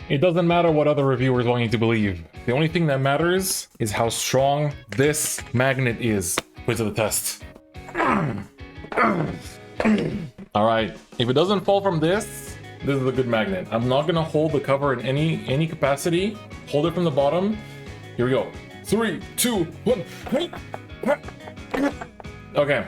It doesn't matter what other reviewers want you to believe. The only thing that matters is how strong this magnet is. Put to the test. Alright, if it doesn't fall from this is a good magnet. I'm not gonna hold the cover in any capacity. Hold it from the bottom. Here we go. 3, 2, 1. Okay.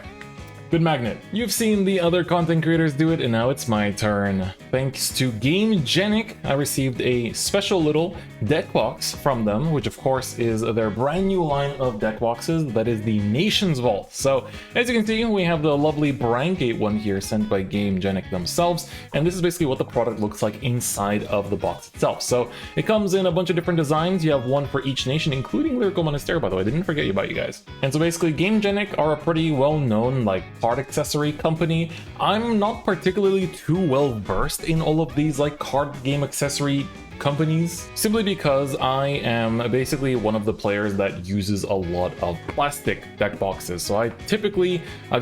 Good magnet. You've seen the other content creators do it, and now it's my turn. Thanks to Gamegenic, I received a special little deck box from them, which of course is their brand new line of deck boxes, that is the Nations Vault. So, as you can see, we have the lovely Brancate one here sent by Gamegenic themselves, and this is basically what the product looks like inside of the box itself. So, it comes in a bunch of different designs. You have one for each nation, including Lyrical Monastery, by the way. I didn't forget about you guys. And so basically, Gamegenic are a pretty well-known, like, card accessory company. I'm not particularly too well versed in all of these like card game accessory companies, simply because I am basically one of the players that uses a lot of plastic deck boxes. So I've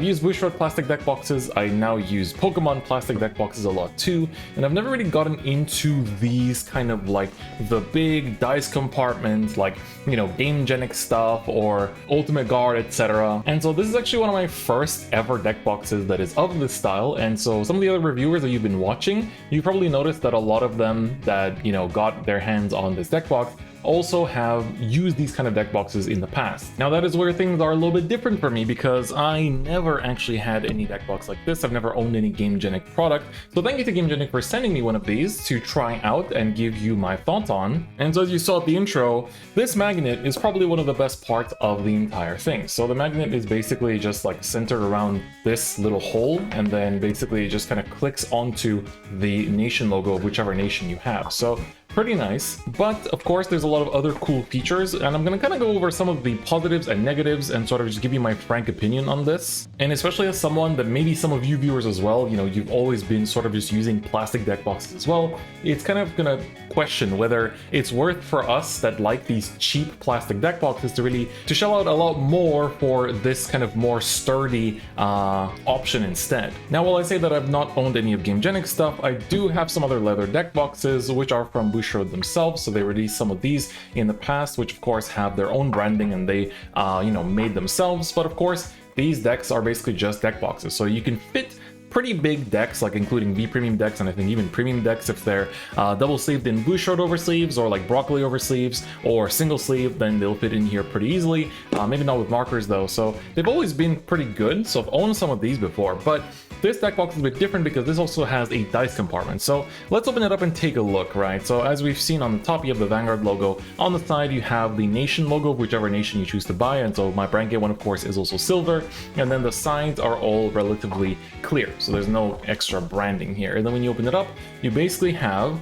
used Bushrod plastic deck boxes, I now use Pokemon plastic deck boxes a lot too, and I've never really gotten into these kind of like the big dice compartments, like, you know, Gamegenic stuff or Ultimate Guard, etc. And so this is actually one of my first ever deck boxes that is of this style, and so some of the other reviewers that you've been watching, you probably noticed that a lot of them that, you know, got their hands on this deck box also have used these kind of deck boxes in the past. Now that is where things are a little bit different for me, because I never actually had any deck box like this. I've never owned any Gamegenic product. So thank you to Gamegenic for sending me one of these to try out and give you my thoughts on. And so as you saw at the intro, this magnet is probably one of the best parts of the entire thing. So the magnet is basically just like centered around this little hole, and then basically just kind of clicks onto the nation logo of whichever nation you have. So pretty nice, but of course there's a lot of other cool features, and I'm gonna kind of go over some of the positives and negatives and sort of just give you my frank opinion on this. And especially as someone that maybe some of you viewers as well, you know, you've always been sort of just using plastic deck boxes as well, it's kind of gonna question whether it's worth for us that like these cheap plastic deck boxes to shell out a lot more for this kind of more sturdy option instead. Now, while I say that I've not owned any of Gamegenic stuff, I do have some other leather deck boxes which are from Bushrod themselves. So they released some of these in the past, which of course have their own branding and they you know, made themselves. But of course these decks are basically just deck boxes, so you can fit pretty big decks, like including B premium decks, and I think even premium decks if they're double sleeved in Bushrod oversleeves or like broccoli oversleeves or single sleeve, then they'll fit in here pretty easily. Maybe not with markers though, so they've always been pretty good. So I've owned some of these before, but this deck box is a bit different because this also has a dice compartment. So let's open it up and take a look, right? So as we've seen on the top, you have the Vanguard logo. On the side, you have the nation logo of whichever nation you choose to buy. And so my Brancate one, of course, is also silver. And then the sides are all relatively clear. So there's no extra branding here. And then when you open it up, you basically have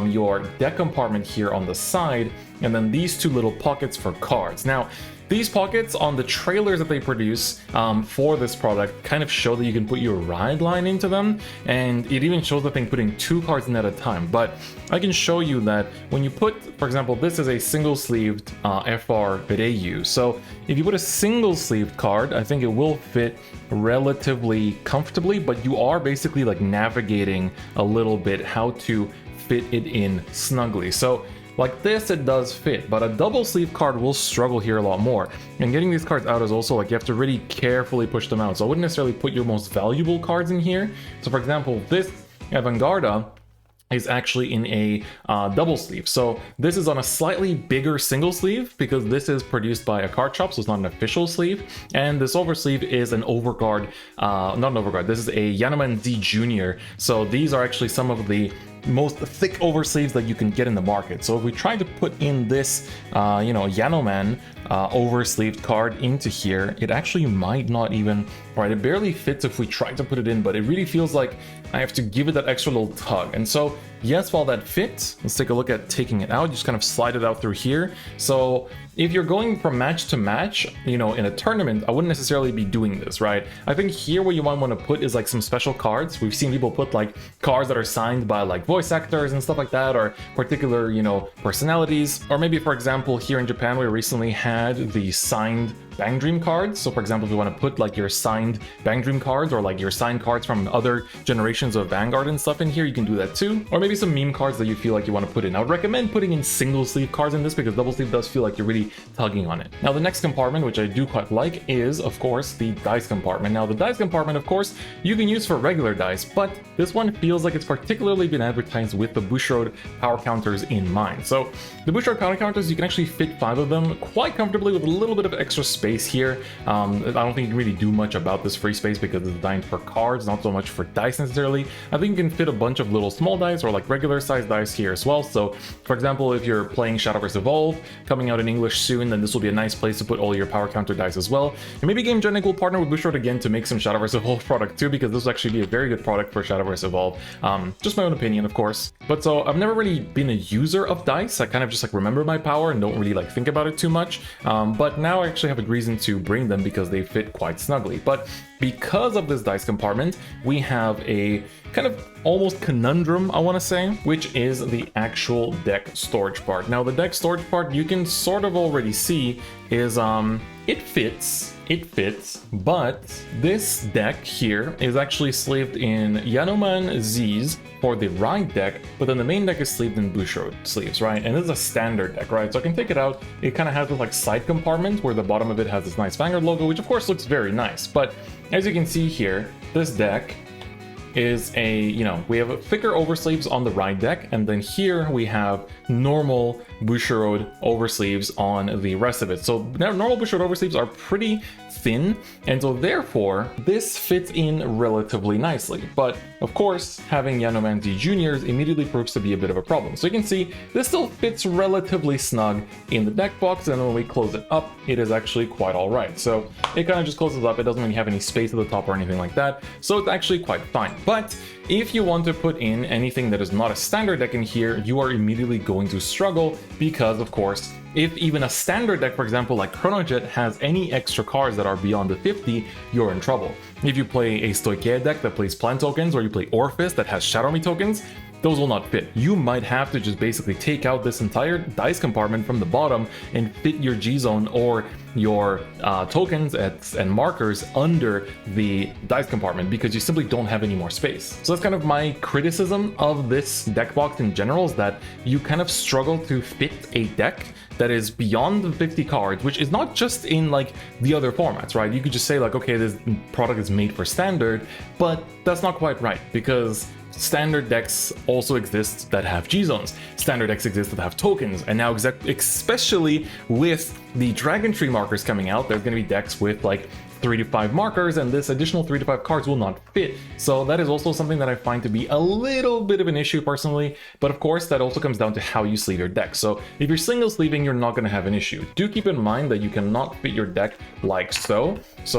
your deck compartment here on the side, and then these two little pockets for cards. Now, these pockets on the trailers that they produce for this product kind of show that you can put your ride line into them, and it even shows the thing putting 2 cards in at a time. But I can show you that when you put, for example, this is a single-sleeved FR Reyu. So if you put a single-sleeved card, I think it will fit relatively comfortably, but you are basically like navigating a little bit how to fit it in snugly. So like this, it does fit, but a double sleeve card will struggle here a lot more. And getting these cards out is also like you have to really carefully push them out. So I wouldn't necessarily put your most valuable cards in here. So for example, this Vanguard is actually in a double sleeve. So this is on a slightly bigger single sleeve because this is produced by a card shop, so it's not an official sleeve. And this oversleeve is an Overguard, not an Overguard, this is a Yanoman Z Junior. So these are actually some of the most thick oversleeves that you can get in the market. So if we try to put in this, you know, Yanoman oversleeved card into here, it actually might not even, right, it barely fits if we try to put it in, but it really feels like I have to give it that extra little tug. And so yes, while that fits, let's take a look at taking it out. You just kind of slide it out through here. So if you're going from match to match, you know, in a tournament, I wouldn't necessarily be doing this, right? I think here what you might want to put is like some special cards. We've seen people put like cards that are signed by like voice actors and stuff like that, or particular, you know, personalities. Or maybe, for example, here in Japan, we recently had the signed Bang Dream cards. So for example, if you want to put like your signed Bang Dream cards or like your signed cards from other generations of Vanguard and stuff in here, you can do that too. Or maybe some meme cards that you feel like you want to put in. I would recommend putting in single sleeve cards in this because double sleeve does feel like you're really tugging on it. Now the next compartment, which I do quite like, is of course the dice compartment. Now the dice compartment, of course, you can use for regular dice, but this one feels like it's particularly been advertised with the Bushiroad power counters in mind. So the Bushiroad power counters, you can actually fit 5 of them quite comfortably with a little bit of extra space here. I don't think you can really do much about this free space because it's designed for cards, not so much for dice necessarily. I think you can fit a bunch of little small dice or like regular size dice here as well. So for example, if you're playing Shadowverse Evolve coming out in English soon, then this will be a nice place to put all your power counter dice as well. And maybe Gamegenic will partner with Bushiroad again to make some Shadowverse Evolve product too, because this will actually be a very good product for Shadowverse Evolve. Just my own opinion, of course. But so I've never really been a user of dice. I kind of just like remember my power and don't really like think about it too much. But now I actually have a reason to bring them because they fit quite snugly. But because of this dice compartment, we have a kind of almost conundrum, I want to say, which is the actual deck storage part. Now the deck storage part, you can sort of already see is it fits, but this deck here is actually sleeved in Yanoman Z's for the right deck, but then the main deck is sleeved in Bushiroad sleeves, right? And this is a standard deck, right? So I can take it out. It kind of has this like side compartment where the bottom of it has this nice Vanguard logo, which of course looks very nice. But as you can see here, this deck is a, you know, we have thicker oversleeves on the right deck, and then here we have normal Bushiroad oversleeves on the rest of it. So normal Bushiroad oversleeves are pretty thin, and so therefore this fits in relatively nicely. But of course, having Yanoman-Z Juniors immediately proves to be a bit of a problem. So you can see this still fits relatively snug in the deck box, and when we close it up, it is actually quite all right. So it kind of just closes up. It doesn't really have any space at the top or anything like that. So it's actually quite fine. But if you want to put in anything that is not a standard deck in here, you are immediately going to struggle because, of course, if even a standard deck, for example, like Chronojet, has any extra cards that are beyond the 50, you're in trouble. If you play a Stoicheia deck that plays plant tokens, or you play Orphis that has Shadow Me tokens, those will not fit. You might have to just basically take out this entire dice compartment from the bottom and fit your G-Zone or your tokens and markers under the dice compartment because you simply don't have any more space. So that's kind of my criticism of this deck box in general, is that you kind of struggle to fit a deck that is beyond the 50 cards, which is not just in like the other formats, right? You could just say like, okay, this product is made for standard, but that's not quite right, because standard decks also exist that have G-Zones. Standard decks exist that have tokens, and now especially with the Dragon Tree markers coming out, there's going to be decks with like 3 to 5 markers, and this additional 3 to 5 cards will not fit. So that is also something that I find to be a little bit of an issue personally, but of course that also comes down to how you sleeve your deck. So if you're single sleeving, you're not going to have an issue. Do keep in mind that you cannot fit your deck like so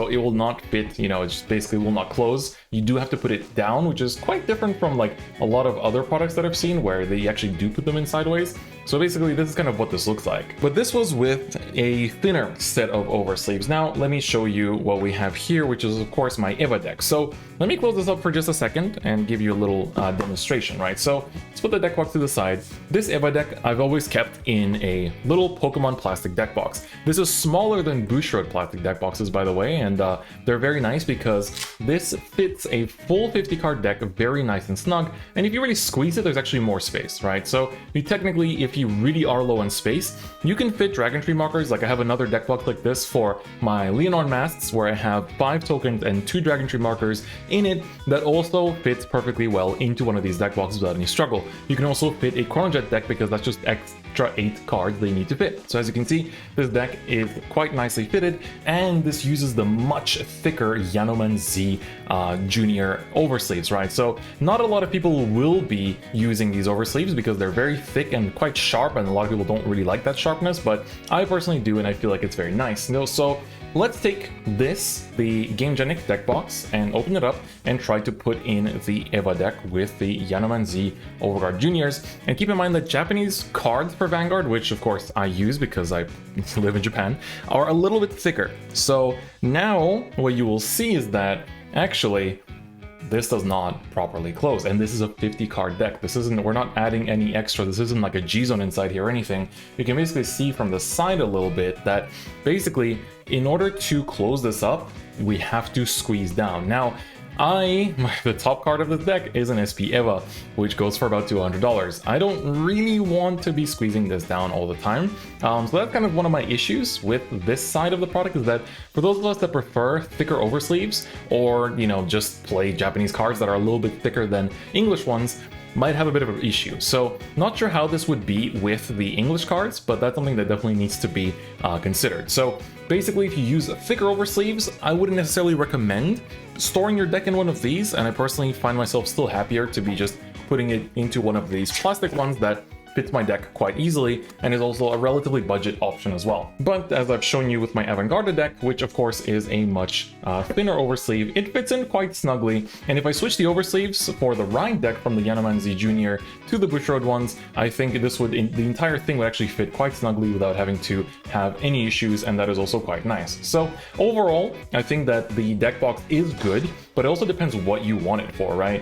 it will not fit, you know, it just basically will not close. You do have to put it down, which is quite different from like a lot of other products that I've seen where they actually do put them in sideways. So basically this is kind of what this looks like. But this was with a thinner set of oversleeves. Now let me show you what we have here, which is of course my Eva deck. So let me close this up for just a second and give you a little demonstration, right? So let's put the deck box to the side. This Eva deck I've always kept in a little Pokemon plastic deck box. This is smaller than Bushiroad plastic deck boxes, by the way, and they're very nice because this fits a full 50 card deck very nice and snug, and if you really squeeze it, there's actually more space, right? So you technically, if you really are low on space, you can fit Dragon Tree markers. Like I have another deck box like this for my Leonard Masks where I have 5 tokens and 2 Dragon Tree markers in it that also fits perfectly well into one of these deck boxes without any struggle. You can also fit a Chronojet deck because that's just extra 8 cards they need to fit. So as you can see, this deck is quite nicely fitted, and this uses the much thicker Yanoman-Z Junior oversleeves, right? So not a lot of people will be using these oversleeves because they're very thick and quite sharp, and a lot of people don't really like that sharpness, but I personally do, and I feel like it's very nice. You know, so let's take this, the Gamegenic deck box, and open it up and try to put in the Eva deck with the Yanoman-Z Overguard Juniors. And keep in mind that Japanese cards for Vanguard, which of course I use because I live in Japan, are a little bit thicker. So now what you will see is that actually this does not properly close. And this is a 50 card deck. This isn't, we're not adding any extra. This isn't like a G-zone inside here or anything. You can basically see from the side a little bit that basically in order to close this up, we have to squeeze down. Now, the top card of the deck is an SP Eva, which goes for about $200. I don't really want to be squeezing this down all the time. So that's kind of one of my issues with this side of the product, is that for those of us that prefer thicker oversleeves, or, you know, just play Japanese cards that are a little bit thicker than English ones, might have a bit of an issue. So not sure how this would be with the English cards, but that's something that definitely needs to be considered. So basically, if you use thicker oversleeves, I wouldn't necessarily recommend storing your deck in one of these, and I personally find myself still happier to be just putting it into one of these plastic ones that fits my deck quite easily and is also a relatively budget option as well. But as I've shown you with my Vanguard deck, which of course is a much thinner oversleeve, it fits in quite snugly. And if I switch the oversleeves for the Ride deck from the Yanomanzi Jr. to the Bushiroad ones, I think this would, the entire thing would actually fit quite snugly without having to have any issues, and that is also quite nice. So overall, I think that the deck box is good, but it also depends what you want it for, right?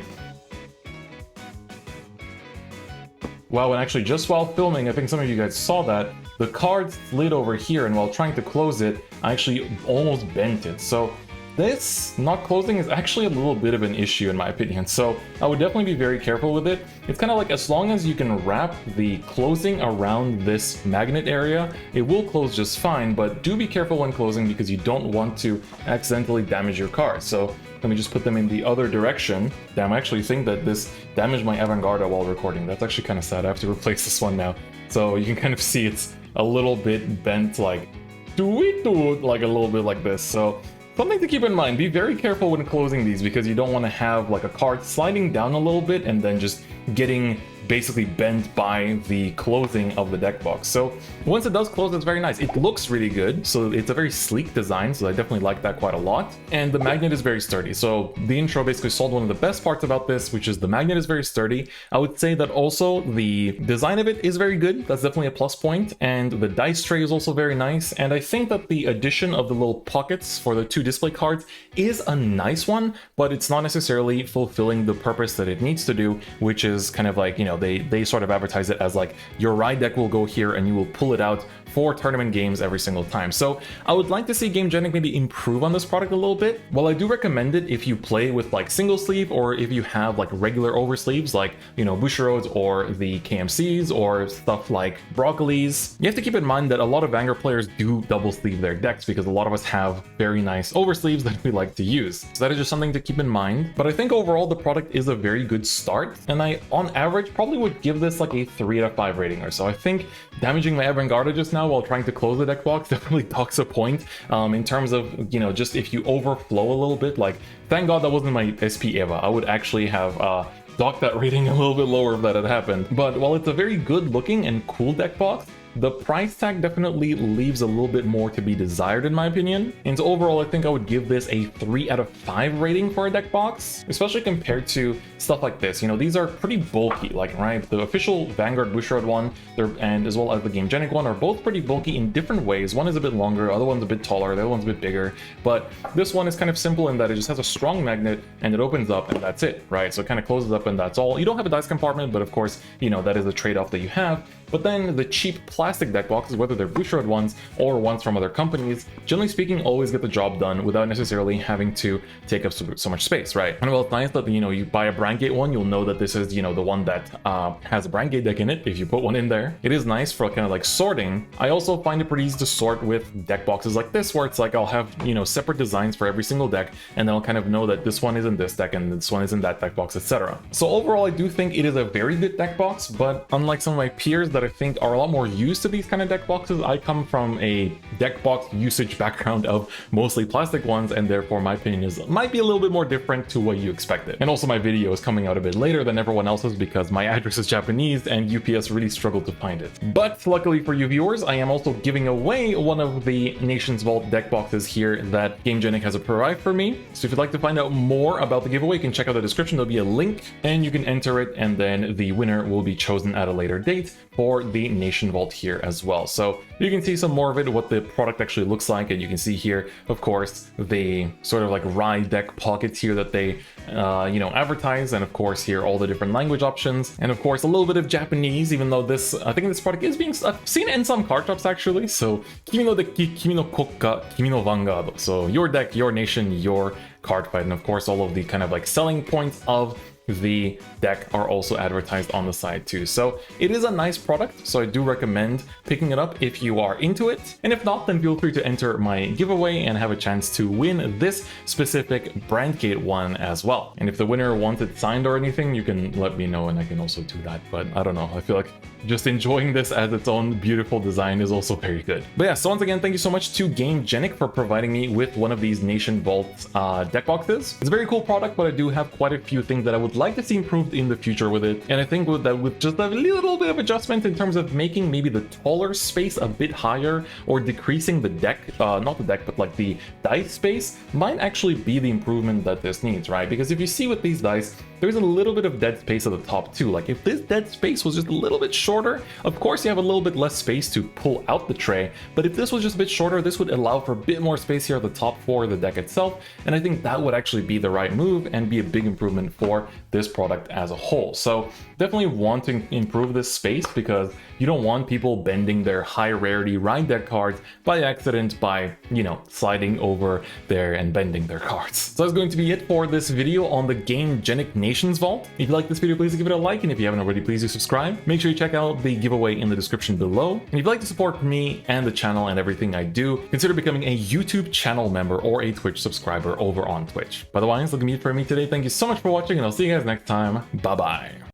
Wow, and actually just while filming, I think some of you guys saw that, the card slid over here, and while trying to close it, I actually almost bent it. So this not closing is actually a little bit of an issue in my opinion, so I would definitely be very careful with it. It's kind of like, as long as you can wrap the closing around this magnet area, it will close just fine, but do be careful when closing because you don't want to accidentally damage your card. So let me just put them in the other direction. Damn, I actually think that this damaged my Vanguard while recording. That's actually kind of sad. I have to replace this one now. So you can kind of see it's a little bit bent, like, like a little bit like this. So something to keep in mind, be very careful when closing these because you don't want to have like a card sliding down a little bit and then just getting basically bent by the closing of the deck box. So once it does close, it's very nice. It looks really good, so it's a very sleek design, so I definitely like that quite a lot. And the magnet is very sturdy. So the intro basically sold one of the best parts about this, which is the magnet is very sturdy. I would say that also the design of it is very good. That's definitely a plus point. And the dice tray is also very nice. And I think that the addition of the little pockets for the 2 display cards is a nice one, but it's not necessarily fulfilling the purpose that it needs to do, which is kind of like, you know, they sort of advertise it as like your Ride deck will go here and you will pull it out for tournament games every single time. So I would like to see Gamegenic maybe improve on this product a little bit. While I do recommend it if you play with like single sleeve, or if you have like regular oversleeves like, you know, Bushiroads or the KMCs or stuff like Broccolis, you have to keep in mind that a lot of Vanguard players do double sleeve their decks because a lot of us have very nice oversleeves that we like to use. So that is just something to keep in mind. But I think overall the product is a very good start, and I on average probably would give this like a 3 out of 5 rating or so. I think damaging my Vanguard just now while trying to close the deck box definitely docks a point in terms of, you know, just if you overflow a little bit. Like, thank God that wasn't my SP Eva. I would actually have docked that rating a little bit lower if that had happened. But while it's a very good looking and cool deck box, the price tag definitely leaves a little bit more to be desired in my opinion. And so overall, I think I would give this a 3 out of 5 rating for a deck box, especially compared to stuff like this. You know, these are pretty bulky, like, right? The official Vanguard Bushiroad one, and as well as the Gamegenic one, are both pretty bulky in different ways. One is a bit longer, the other one's a bit taller, the other one's a bit bigger. But this one is kind of simple in that it just has a strong magnet and it opens up and that's it, right? So it kind of closes up and that's all. You don't have a dice compartment, but of course, you know, that is a trade-off that you have. But then the cheap plastic deck boxes, whether they're Bushiroad ones or ones from other companies, generally speaking, always get the job done without necessarily having to take up so much space, right? And well, it's nice that, you know, you buy a Brandgate one, you'll know that this is, you know, the one that has a Brandgate deck in it, if you put one in there. It is nice for kind of like sorting. I also find it pretty easy to sort with deck boxes like this, where it's like I'll have, you know, separate designs for every single deck, and then I'll kind of know that this one is in this deck and this one is in that deck box, etc. So overall, I do think it is a very good deck box, but unlike some of my peers that I think are a lot more used to these kind of deck boxes, I come from a deck box usage background of mostly plastic ones, and therefore my opinion might be a little bit more different to what you expected. And also my video is coming out a bit later than everyone else's because my address is Japanese and UPS really struggled to find it. But luckily for you viewers, I am also giving away one of the Nation's Vault deck boxes here that Gamegenic has provided for me. So if you'd like to find out more about the giveaway, you can check out the description. There'll be a link and you can enter it, and then the winner will be chosen at a later date for the Nation Vault here. here as well. So you can see some more of it, what the product actually looks like, and you can see here, of course, the sort of like ride deck pockets here that they, you know, advertise, and of course here all the different language options, and of course a little bit of Japanese, even though this, I think this product is being seen in some card shops actually. So Kimi no Deki, Kimi no Kokka, Kimi no Vanguard. So your deck, your nation, your card fight, and of course all of the kind of like selling points of the deck are also advertised on the side too. So it is a nice product, so I do recommend picking it up if you are into it. And if not, then feel free to enter my giveaway and have a chance to win this specific Brandgate one as well. And if the winner wants it signed or anything, you can let me know and I can also do that. But I don't know, I feel like just enjoying this as its own beautiful design is also very good. But yeah, so once again, thank you so much to Gamegenic for providing me with one of these Nation Vault deck boxes. It's a very cool product, but I do have quite a few things that I would like to see improved in the future with it. And I think with just a little bit of adjustment in terms of making maybe the taller space a bit higher, or decreasing the deck, not the deck, but like the dice space, might actually be the improvement that this needs, right? Because if you see with these dice, there's a little bit of dead space at the top too. Like if this dead space was just a little bit shorter, of course you have a little bit less space to pull out the tray, but if this was just a bit shorter, this would allow for a bit more space here at the top for the deck itself, and I think that would actually be the right move and be a big improvement for this product as a whole. So definitely want to improve this space, because you don't want people bending their high rarity ride deck cards by accident by, you know, sliding over there and bending their cards. So that's going to be it for this video on the Gamegenic Nations Vault. If you like this video, please give it a like, and if you haven't already, please do subscribe. Make sure you check out the giveaway in the description below. And if you'd like to support me and the channel and everything I do, consider becoming a YouTube channel member or a Twitch subscriber over on Twitch. Otherwise, that's gonna be it for me today. Thank you so much for watching, and I'll see you guys next time. Bye bye.